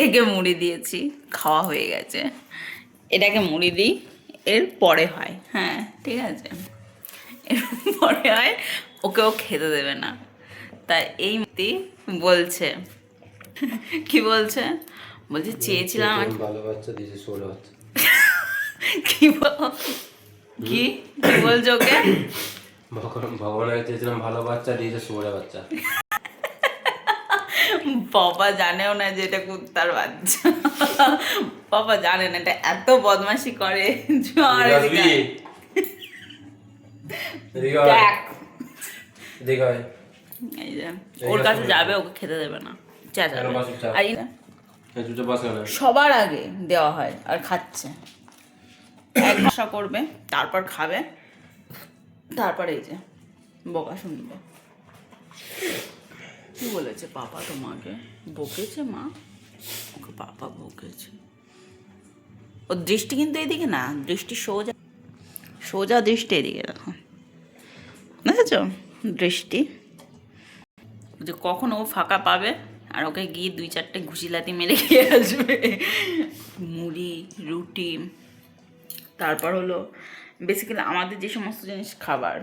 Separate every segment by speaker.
Speaker 1: একে মুড়ি দিয়েছি, খাওয়া হয়ে গেছে। এটাকে মুড়ি দিই, এর পরে হয়। হ্যাঁ ঠিক আছে, এর পরে হয়, ওকেও খেতে দেবে না। তাই এই মতি বলছে, কি বলছে, বলছে চেয়েছিলাম
Speaker 2: ভালো বাচ্চা দিয়েছে ষোলো বাচ্চা।
Speaker 1: কি কি কি বলছো ওকে?
Speaker 2: ভগবানের চেয়েছিলাম ভালো বাচ্চা দিয়েছে ষোলো বাচ্চা।
Speaker 1: বাবা জানেও না যে এটা কুত্তার বাচ্চা, বাবা জানে না এটা এত বদমাশি করে। দেখ এই যে ওর কাছে যাবে, ওকে খেতে দেবে না, সবার আগে দেওয়া হয় আর খাচ্ছে। এক ভাষা করবে, তারপর খাবে, তারপর এই যে বকা শুনবে। কি বলেছে পাপা তোমাকে? বকেছে মা, ওকে পাপা বকেছে। ওর দৃষ্টি কিন্তু এদিকে না, দৃষ্টি সোজা, সোজা দৃষ্টি এদিকে রাখো, দেখেছ দৃষ্টি। যে কখন ও ফাঁকা পাবে আর ওকে গিয়ে 2-4টে ঘুষিলাতি মেরে খেয়ে আসবে। মুড়ি, রুটি, তারপর হলো বেসিক্যালি আমাদের যে সমস্ত জিনিস খাবার,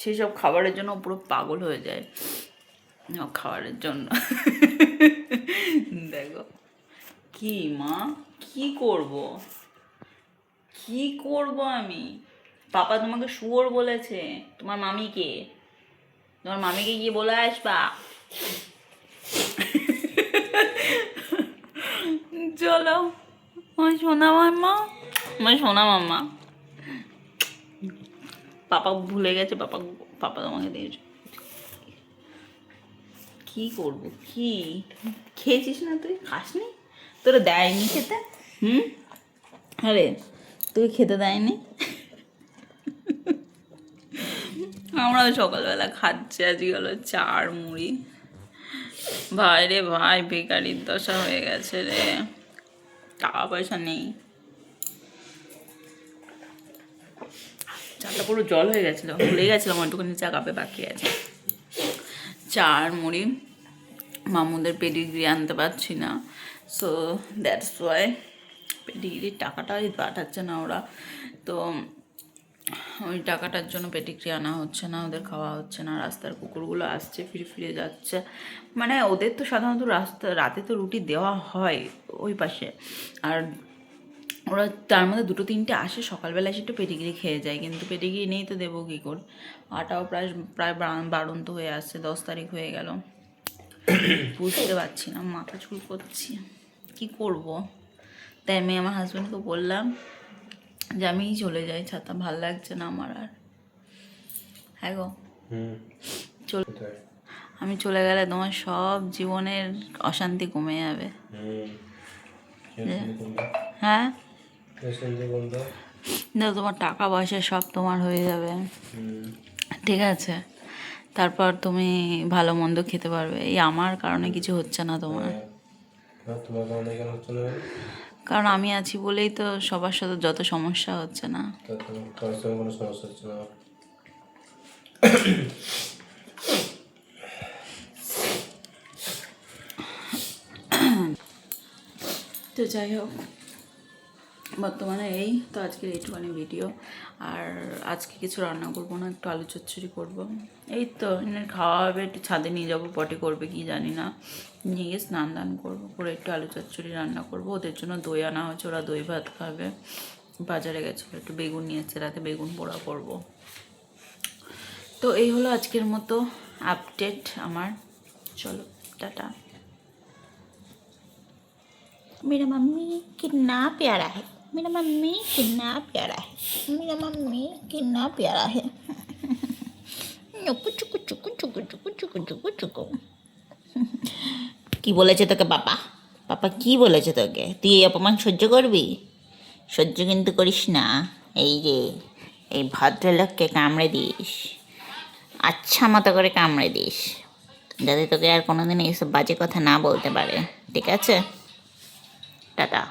Speaker 1: সেই সব খাবারের জন্য পুরো পাগল হয়ে যায় খাবারের জন্য। দেখো কি মা, কি করব, কি করব আমি? পাপা তোমাকে শুয়োর বলেছে, তোমার মামিকে, তোমার মামিকে গিয়ে বলে আসবা। চলো আমার সোনা মাম্মা, আমার সোনা মাম্মা। পাপা ভুলে গেছে, পাপা পাপা তোমাকে দিয়েছে। কি করব, কি খেয়েছিস না তুই? খাসনি? তোরা দেয়নি খেতে? আরে তুই খেতে দেয়নি? আমরাও সকালবেলা খাচ্ছি, আজকে হলো 4 মুড়ি। ভাই রে ভাই, বেকারির দশা হয়ে গেছে রে, টাকা পয়সা নেই। চাটা পুরো জল হয়ে গেছিলো, ভুলে গেছিলাম ওইটুকুনি চা কাপে বাকি আছে। 4 মুড়ি, মামুদের পেডিগ্রি আনতে পারছি না, সো দ্যাটস ওয়াই পেডিগ্রির টাকাটাই পাঠাচ্ছে না ওরা, তো ওই টাকাটার জন্য পেডিগ্রি আনা হচ্ছে না, ওদের খাওয়া হচ্ছে না। রাস্তার কুকুরগুলো আসছে, ফিরে ফিরে যাচ্ছে, মানে ওদের তো সাধারণত রাতে তো রুটি দেওয়া হয় ওই পাশে, আর ওরা তার মধ্যে 2-3টে আসে সকালবেলা, এসে একটু পেডিগ্রি খেয়ে যায়, কিন্তু পেডিগ্রি নেই তো দেবো কী করে? আটাও প্রায় প্রায় বাড়ন্ত হয়ে আসছে, 10 তারিখ হয়ে গেল, বুঝতে পারছি না, মাথা চুল করছি, কী করব? তাই আমি আমার হাজব্যান্ডকে বললাম যে আমি চলে যাই, ছাতা ভাল লাগছে না আমার আর। হ্যাঁ গো, আমি চলে গেলে তোমার সব জীবনের অশান্তি কমে যাবে। হ্যাঁ তোমার টাকা পয়সা সব তোমার হয়ে যাবে, ঠিক আছে? তারপর তুমি ভালো মন্দ খেতে পারবে। এই আমার কারণে কিছু হচ্ছে না তোমার, কারণ আমি আছি বলেই তো সবার সাথে যত সমস্যা হচ্ছে না। তো যাই হোক, বর্তমানে এই তো আজকের এইটুখানি ভিডিও। আর আজকে কিছু রান্না করবো না, একটু আলু চচ্চড়ি করবো। এই তো খাওয়া হবে, একটু ছাদে নিয়ে যাবো, পটি করবে কি জানি না, নিয়ে গিয়ে স্নান দান করবো, করে একটু আলু চচ্চড়ি রান্না করবো। ওদের জন্য দই আনা হয়েছে, ওরা দই ভাত খাবে। বাজারে গেছিলো, একটু বেগুন নিয়ে এসছে, রাতে বেগুন পোড়া করবো। তো এই হলো আজকের মতো আপডেট আমার। চলো টাটা। मेरा मम्मी कितना प्यारा है, मेरा मम्मी कितना प्यारा है, मेरा मम्मी कितना प्यारा है। चुकु चुकु चुकु चुकु चुकु चुकु चुकु। কি বলেছে তোকে পাপা? পাপা কি বলেছে তোকে? তুই এই অপমান সহ্য করবি? সহ্য কিন্তু করিস না। এই যে এই ভদ্রলোককে কামড়ে দিস, আচ্ছা মতো করে কামড়ে দিস, যাতে তোকে আর কোনোদিন এইসব বাজে কথা না বলতে পারে, ঠিক আছে? টাটা।